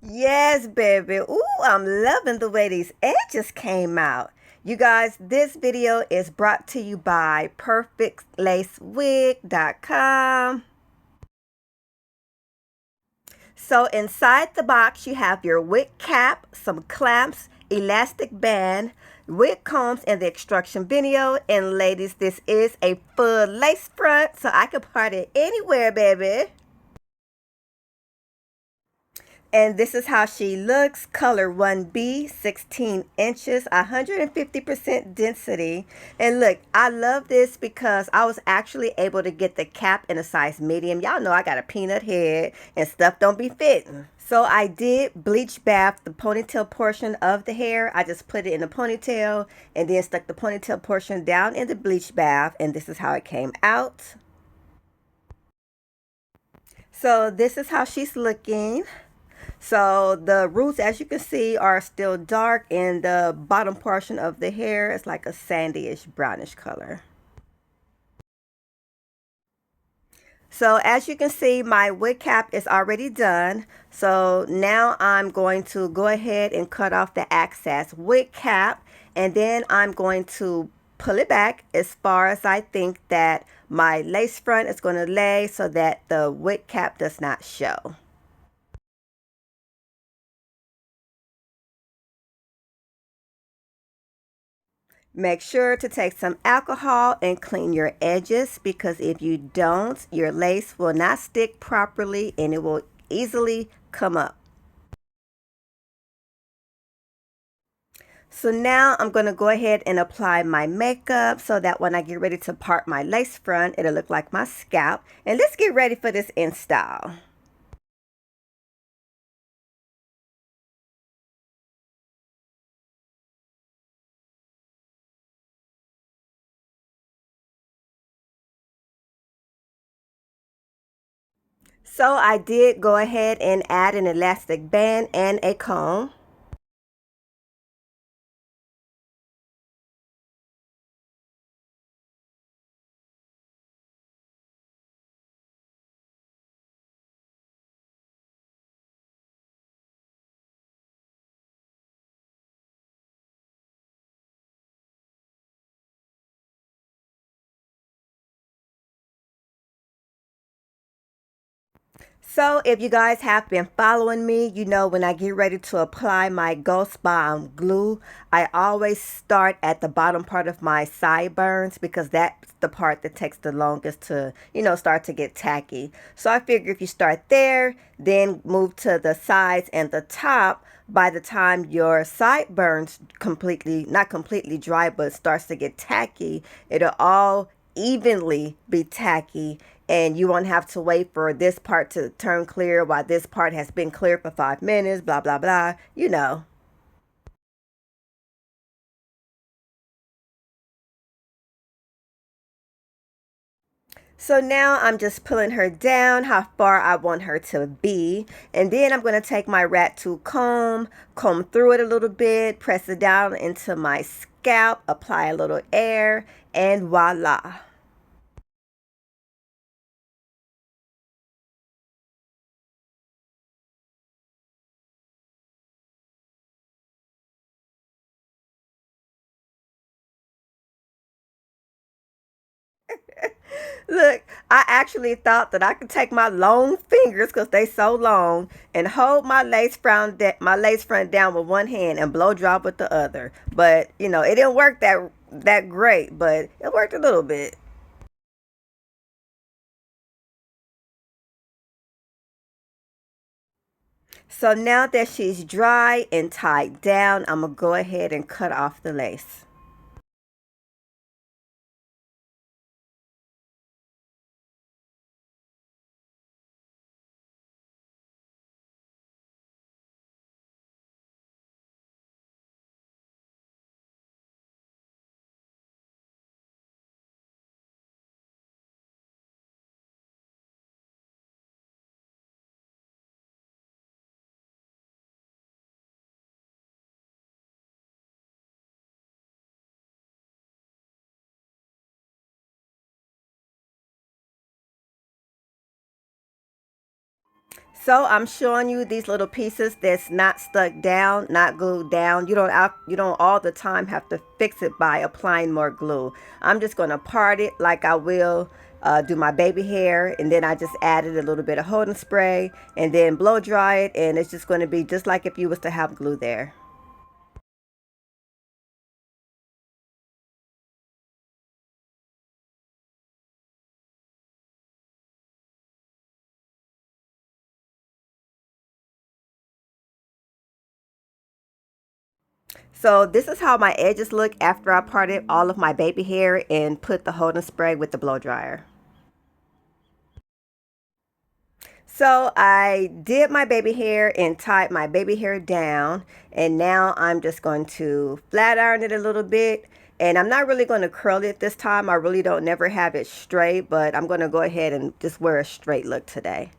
Yes, baby. Ooh, I'm loving the way these edges came out. You guys, this video is brought to you by PerfectLaceWig.com. So inside the box, you have your wig cap, some clamps, elastic band, wig combs, and the extraction video. And ladies, this is a full lace front, so I can part it anywhere, baby. And this is how she looks. Color 1B, 16 inches, 150% density. And look, I love this because I was actually able to get the cap in a size medium. Y'all know I got a peanut head and stuff don't be fitting. So I did bleach bath the ponytail portion of the hair. I just put it in a ponytail and then stuck the ponytail portion down in the bleach bath. And this is how it came out. So this is how she's looking. So the roots, as you can see, are still dark, and the bottom portion of the hair is like a sandyish brownish color. So as you can see, my wig cap is already done. So now I'm going to go ahead and cut off the excess wig cap, and then I'm going to pull it back as far as I think that my lace front is going to lay so that the wig cap does not show. Make sure to take some alcohol and clean your edges, because if you don't, your lace will not stick properly and it will easily come up. So now I'm going to go ahead and apply my makeup so that when I get ready to part my lace front, it'll look like my scalp. And let's get ready for this install. So I did go ahead and add an elastic band and a comb. So if you guys have been following me, you know when I get ready to apply my Ghost Bomb glue, I always start at the bottom part of my sideburns because that's the part that takes the longest to, start to get tacky. So I figure if you start there, then move to the sides and the top, by the time your sideburns completely, not completely dry, but starts to get tacky, it'll all evenly be tacky, and you won't have to wait for this part to turn clear while this part has been clear for 5 minutes, blah blah blah, So now I'm just pulling her down how far I want her to be. And then I'm going to take my rat tool comb through it a little bit, press it down into my scalp, apply a little air, and voila. Look, I actually thought that I could take my long fingers, because they so long, and hold my lace front down with one hand and blow dry with the other. But it didn't work that great, but it worked a little bit. So now that she's dry and tied down, I'm gonna go ahead and cut off the lace. So I'm showing you these little pieces that's not stuck down, not glued down. You don't all the time have to fix it by applying more glue. I'm just going to part it like I will do my baby hair, and then I just added a little bit of holding spray and then blow dry it, and it's just going to be just like if you was to have glue there. So this is how my edges look after I parted all of my baby hair and put the holding spray with the blow dryer. So I did my baby hair and tied my baby hair down, and now I'm just going to flat iron it a little bit, and I'm not really going to curl it this time. I really don't never have it straight, but I'm going to go ahead and just wear a straight look today.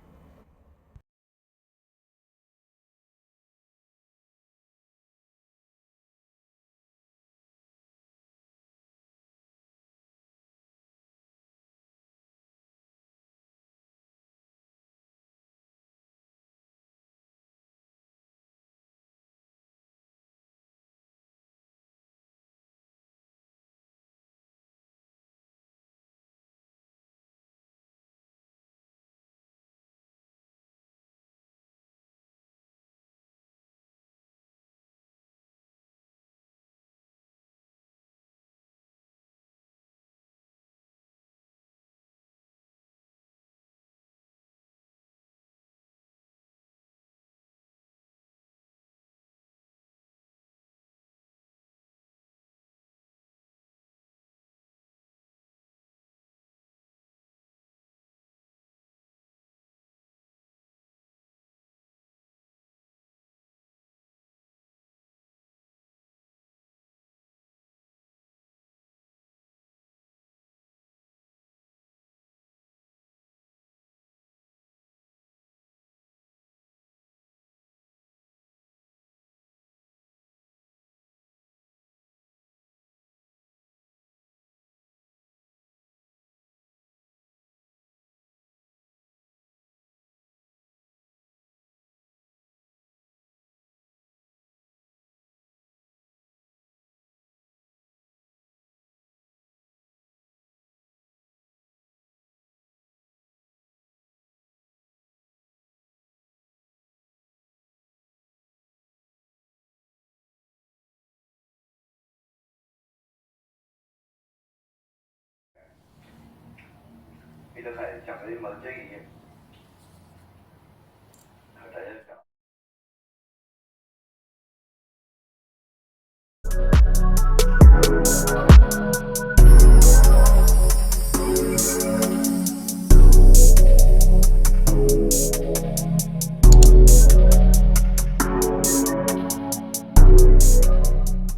이렇게 chẳng thấy mà chơi gì